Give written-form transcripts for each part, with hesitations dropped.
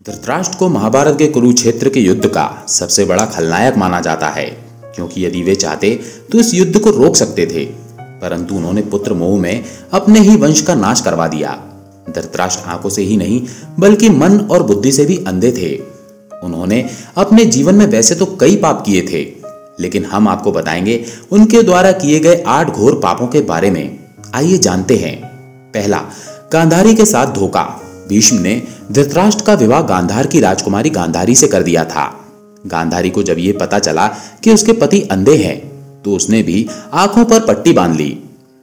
धृतराष्ट्र को महाभारत के कुरुक्षेत्र के युद्ध का सबसे बड़ा खलनायक माना जाता है, क्योंकि यदि वे चाहते तो इस युद्ध को रोक सकते थे, परंतु उन्होंने पुत्र मोह में अपने ही वंश का नाश करवा दिया। धृतराष्ट्र आंखों से ही नहीं बल्कि मन और बुद्धि से भी अंधे थे। उन्होंने अपने जीवन में वैसे तो कई पाप किए थे, लेकिन हम आपको बताएंगे उनके द्वारा किए गए 8 घोर पापों के बारे में। आइए जानते हैं। पहला, गांधारी के साथ धोखा। भीष्म ने धृतराष्ट्र का विवाह गांधार की राजकुमारी गांधारी से कर दिया था। गांधारी को जब यह पता चला कि उसके पति अंधे हैं, तो उसने भी आंखों पर पट्टी बांध ली।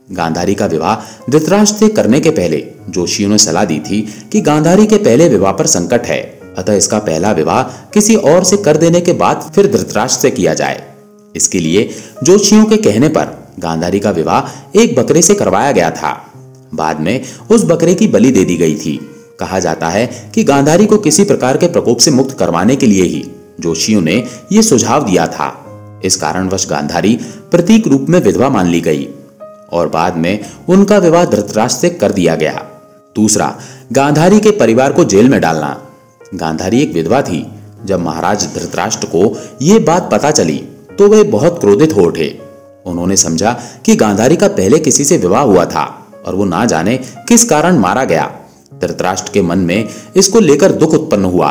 गांधारी का विवाह धृतराष्ट्र से करने के पहले जोशियों ने सलाह दी थी कि गांधारी के पहले विवाह पर संकट है, अतः इसका पहला विवाह किसी और से कर देने के बाद फिर धृतराष्ट्र से किया जाए। इसके लिए जोशियों के कहने पर गांधारी का विवाह एक बकरे से करवाया गया था। बाद में उस बकरे की बलि दे दी गई थी। कहा जाता है कि गांधारी को किसी प्रकार के प्रकोप से मुक्त करवाने के लिए ही जोशियों ने यह सुझाव दिया था। इस कारणवश गांधारी प्रतीक रूप में विधवा मान ली गई और बाद में उनका विवाह धृतराष्ट्र से कर दिया गया। दूसरा, गांधारी के परिवार को जेल में डालना। गांधारी एक विधवा थी। जब महाराज धृतराष्ट्र को यह बात पता चली तो वे बहुत क्रोधित हो उठे। उन्होंने समझा कि गांधारी का पहले किसी से विवाह हुआ था और वो ना जाने किस कारण मारा गया। धृतराष्ट्र के मन में इसको लेकर दुख उत्पन्न हुआ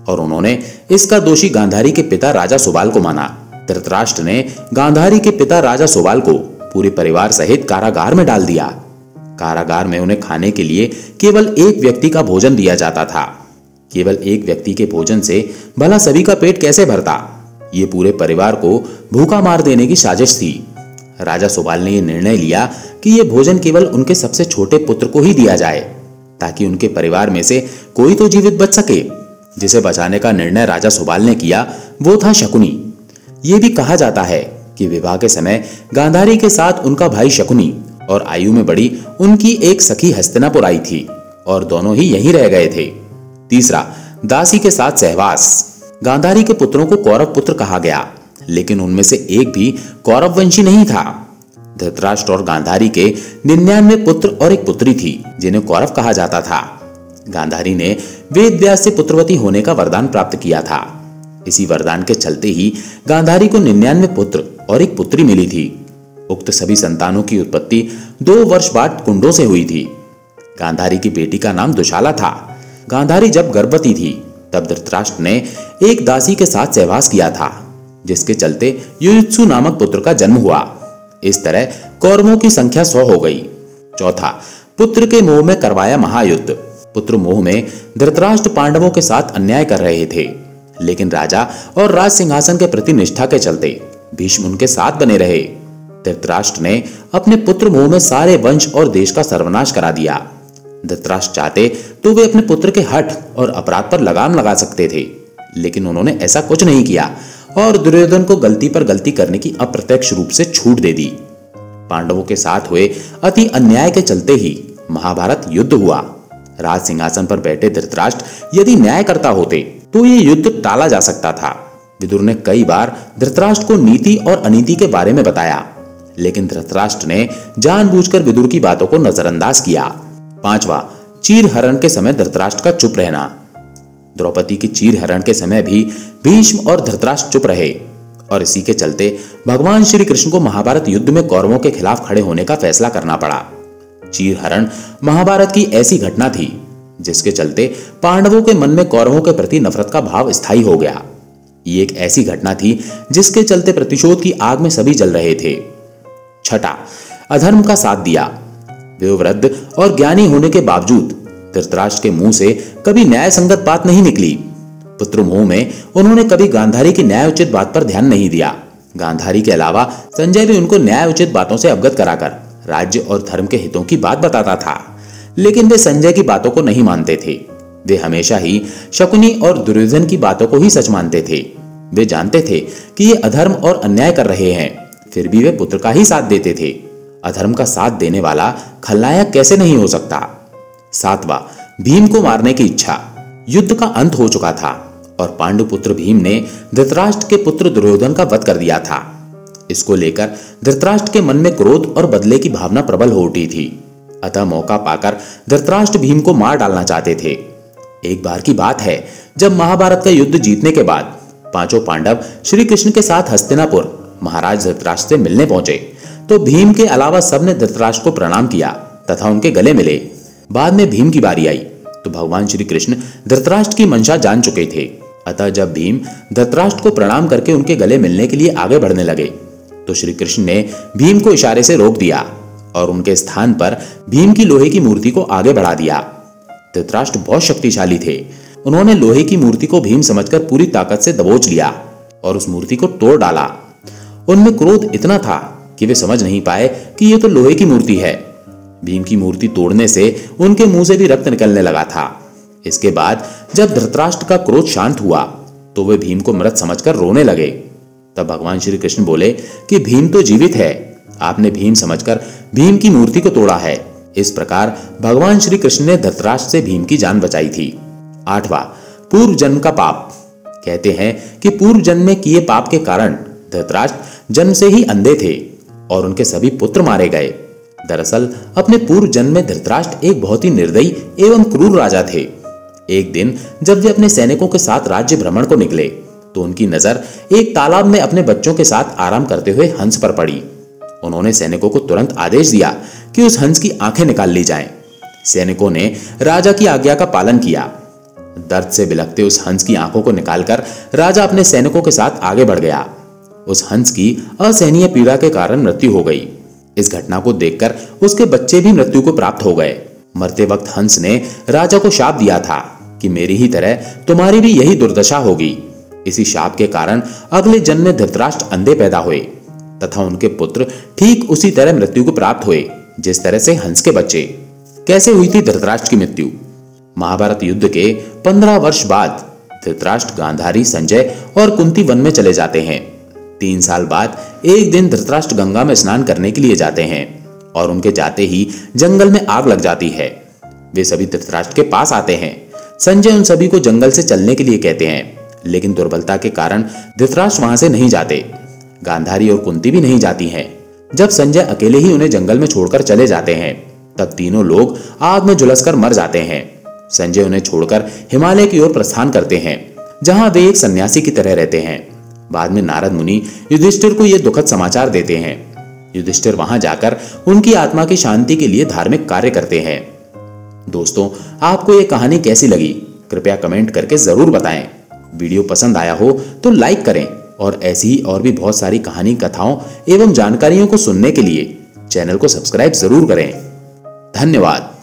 और उन्होंने इसका दोषी गांधारी के पिता राजा सुबाल को माना। धृतराष्ट्र ने गांधारी के पिता राजा सुबाल को पूरे परिवार सहित कारागार में डाल दिया। कारागार में उन्हें खाने के लिए केवल एक व्यक्ति का भोजन दिया जाता था। केवल एक व्यक्ति के भोजन से भला सभी का पेट कैसे भरता? ये पूरे परिवार को भूखा मार देने की साजिश थी। राजा सुबाल ने यह निर्णय लिया कि यह भोजन केवल उनके सबसे छोटे पुत्र को ही दिया जाए, ताकि उनके परिवार में से कोई तो जीवित बच सके। जिसे बचाने का निर्णय राजा सुबाल ने किया वो था शकुनी। ये भी कहा जाता है कि विवाह के समय गांधारी के साथ उनका भाई शकुनी और आयु में बड़ी उनकी एक सखी हस्तिनापुर आई थी और दोनों ही यहीं रह गए थे। तीसरा, दासी के साथ सहवास। गांधारी के पुत्रों को कौरव पुत्र कहा गया, लेकिन उनमें से एक भी कौरव वंशी नहीं था। धृतराष्ट्र और गांधारी के 99 पुत्र और एक पुत्री थी, जिन्हें कौरव कहा जाता था। गांधारी ने वेद व्यास से पुत्रवती होने का वरदान प्राप्त किया था। इसी वरदान के चलते ही गांधारी को 99 पुत्र और एक पुत्री मिली थी। उक्त सभी संतानों की उत्पत्ति 2 वर्ष बाद कुंडों से हुई थी। गांधारी की बेटी का नाम दुशाला था। गांधारी जब गर्भवती थी तब धृतराष्ट्र ने एक दासी के साथ सहवास किया था, जिसके चलते युयुत्सु नामक पुत्र का जन्म हुआ। इस तरह कौरवों की संख्या 100 हो गई। चौथा, पुत्र के मोह में करवाया महायुद्ध। पुत्र मोह में धृतराष्ट्र पांडवों के साथ अन्याय कर रहे थे, लेकिन राजा और राज सिंहासन के प्रति निष्ठा के चलते भीष्म उनके साथ बने रहे। धृतराष्ट्र ने अपने पुत्र मोह में सारे वंश और देश का सर्वनाश करा दिया। धृतराष्ट्र चाहते तो वे अपने पुत्र के हठ और अपराध पर लगाम लगा सकते थे, लेकिन उन्होंने ऐसा कुछ नहीं किया और दुर्योधन को गलती पर गलती करने की अप्रत्यक्ष रूप से छूट दे दी। पांडवों के साथ हुए अति अन्याय के चलते ही महाभारत युद्ध हुआ। राज सिंहासन पर बैठे धृतराष्ट्र यदि न्याय करता होते तो ये युद्ध टाला जा सकता था। विदुर ने कई बार धृतराष्ट्र को नीति और अनीति के बारे में बताया, लेकिन धृतराष्ट्र ने जानबूझकर विदुर की बातों को नजरअंदाज किया। पांचवा, चीर हरण के समय धृतराष्ट्र का चुप रहना। द्रौपदी की चीर हरण के समय भी भीष्म और धृतराष्ट्र चुप रहे और इसी के चलते भगवान श्री कृष्ण को महाभारत युद्ध में कौरवों के खिलाफ खड़े होने का फैसला करना पड़ा। चीर हरण महाभारत की ऐसी घटना थी जिसके चलते पांडवों के मन में कौरवों के प्रति नफरत का भाव स्थायी हो गया। ये एक ऐसी घटना थी जिसके चलते प्रतिशोध की आग में सभी जल रहे थे। छठा, अधर्म का साथ दिया। वे वृद्ध और ज्ञानी होने के बावजूद धृतराष्ट्र के मुंह से कभी न्याय संगत बात नहीं निकली। पुत्र मोह में उन्होंने कभी गांधारी की न्याय उचित बात पर ध्यान नहीं दिया। गांधारी के अलावा संजय भी उनको न्याय उचित बातों से अवगत कराकर राज्य और धर्म के हितों की बात बताता था, लेकिन वे संजय की बातों को नहीं मानते थे। वे हमेशा ही शकुनी और दुर्योधन की बातों को ही सच मानते थे। वे जानते थे कि ये अधर्म और अन्याय कर रहे हैं, फिर भी वे पुत्र का ही साथ देते थे। अधर्म का साथ देने वाला खलनायक कैसे नहीं हो सकता। सातवां, भीम को मारने की इच्छा। युद्ध का अंत हो चुका था और पांडुपुत्र भीम ने धृतराष्ट्र के पुत्र दुर्योधन का वध कर दिया था। इसको लेकर धृतराष्ट्र के मन में क्रोध और बदले की भावना प्रबल हो उठी थी। अतः मौका पाकर धृतराष्ट्र भीम को मार डालना चाहते थे। एक बार की बात है, जब महाभारत का युद्ध जीतने के बाद पांचों पांडव श्री कृष्ण के साथ हस्तिनापुर महाराज धृतराष्ट्र से मिलने पहुंचे तो भीम के अलावा सबने धृतराष्ट्र को प्रणाम किया तथा उनके गले मिले। बाद में भीम की बारी आई तो भगवान श्री कृष्ण धृतराष्ट्र की मंशा जान चुके थे। अतः जब भीम धृतराष्ट्र को प्रणाम करके उनके गले मिलने के लिए आगे बढ़ने लगे तो श्री कृष्ण ने भीम को इशारे से रोक दिया और उनके स्थान पर भीम की लोहे की मूर्ति को आगे बढ़ा दिया। धृतराष्ट्र बहुत शक्तिशाली थे। उन्होंने लोहे की मूर्ति को भीम समझकर पूरी ताकत से दबोच लिया और उस मूर्ति को तोड़ डाला। उनमें क्रोध इतना था कि वे समझ नहीं पाए कि यह तो लोहे की मूर्ति है। भीम की मूर्ति तोड़ने से उनके मुंह से भी रक्त निकलने लगा था। इसके बाद जब धृतराष्ट्र का क्रोध शांत हुआ तो वे भीम को मृत समझकर रोने लगे। तब भगवान श्री कृष्ण बोले कि भीम तो जीवित है, आपने भीम समझकर भीम की मूर्ति को तोड़ा है। इस प्रकार भगवान श्री कृष्ण ने धृतराष्ट्र से भीम की जान बचाई थी। 8वां, पूर्व जन्म का पाप। कहते हैं कि पूर्व जन्म में किए पाप के कारण धृतराष्ट्र जन्म से ही अंधे थे और उनके सभी पुत्र मारे गए। दरअसल अपने पूर्व जन्म में धृतराष्ट्र एक बहुत ही निर्दयी एवं क्रूर राजा थे। एक दिन जब वे अपने सैनिकों के साथ राज्य भ्रमण को निकले तो उनकी नजर एक तालाब में अपने बच्चों के साथ आराम करते हुए हंस पर पड़ी। उन्होंने सैनिकों को तुरंत आदेश दिया कि उस हंस की आंखें निकाल ली जाएं। सैनिकों ने राजा की आज्ञा का पालन किया। दर्द से बिलखते उस हंस की आंखों को निकालकर राजा अपने सैनिकों के साथ आगे बढ़ गया। उस हंस की असहनीय पीड़ा के कारण मृत्यु हो गई। इस घटना को देखकर उसके बच्चे भी मृत्यु को प्राप्त हो गए। मरते वक्त हंस ने राजा को शाप दिया था कि मेरी ही तरह तुम्हारी भी यही दुर्दशा होगी। इसी शाप के कारण अगले जन्म में धृतराष्ट्र अंधे पैदा हुए तथा उनके पुत्र ठीक उसी तरह मृत्यु को प्राप्त हुए जिस तरह से हंस के बच्चे। कैसे हुई थी धृतराष्ट्र की मृत्यु? महाभारत युद्ध के 15 वर्ष बाद धृतराष्ट्र, गांधारी, संजय और कुंती वन में चले जाते हैं। 3 साल बाद एक दिन धृतराष्ट्र गंगा में स्नान करने के लिए जाते हैं और उनके जाते ही जंगल में आग लग जाती है। वे सभी धृतराष्ट्र के पास आते हैं। संजय उन सभी को जंगल से चलने के लिए कहते हैं, लेकिन दुर्बलता के कारण धृतराष्ट्र वहां से नहीं जाते। गांधारी और कुंती भी नहीं जाती हैं। जब संजय अकेले ही उन्हें जंगल में छोड़कर चले जाते हैं तब तीनों लोग आग में झुलसकर मर जाते हैं। संजय उन्हें छोड़कर हिमालय की ओर प्रस्थान करते हैं, जहां वे एक सन्यासी की तरह रहते हैं। बाद में नारद मुनि युधिष्ठिर को यह दुखद समाचार देते हैं। युधिष्ठिर वहां जाकर उनकी आत्मा की शांति के लिए धार्मिक कार्य करते हैं। दोस्तों, आपको यह कहानी कैसी लगी कृपया कमेंट करके जरूर बताएं। वीडियो पसंद आया हो तो लाइक करें और ऐसी ही और भी बहुत सारी कहानी, कथाओं एवं जानकारियों को सुनने के लिए चैनल को सब्सक्राइब जरूर करें। धन्यवाद।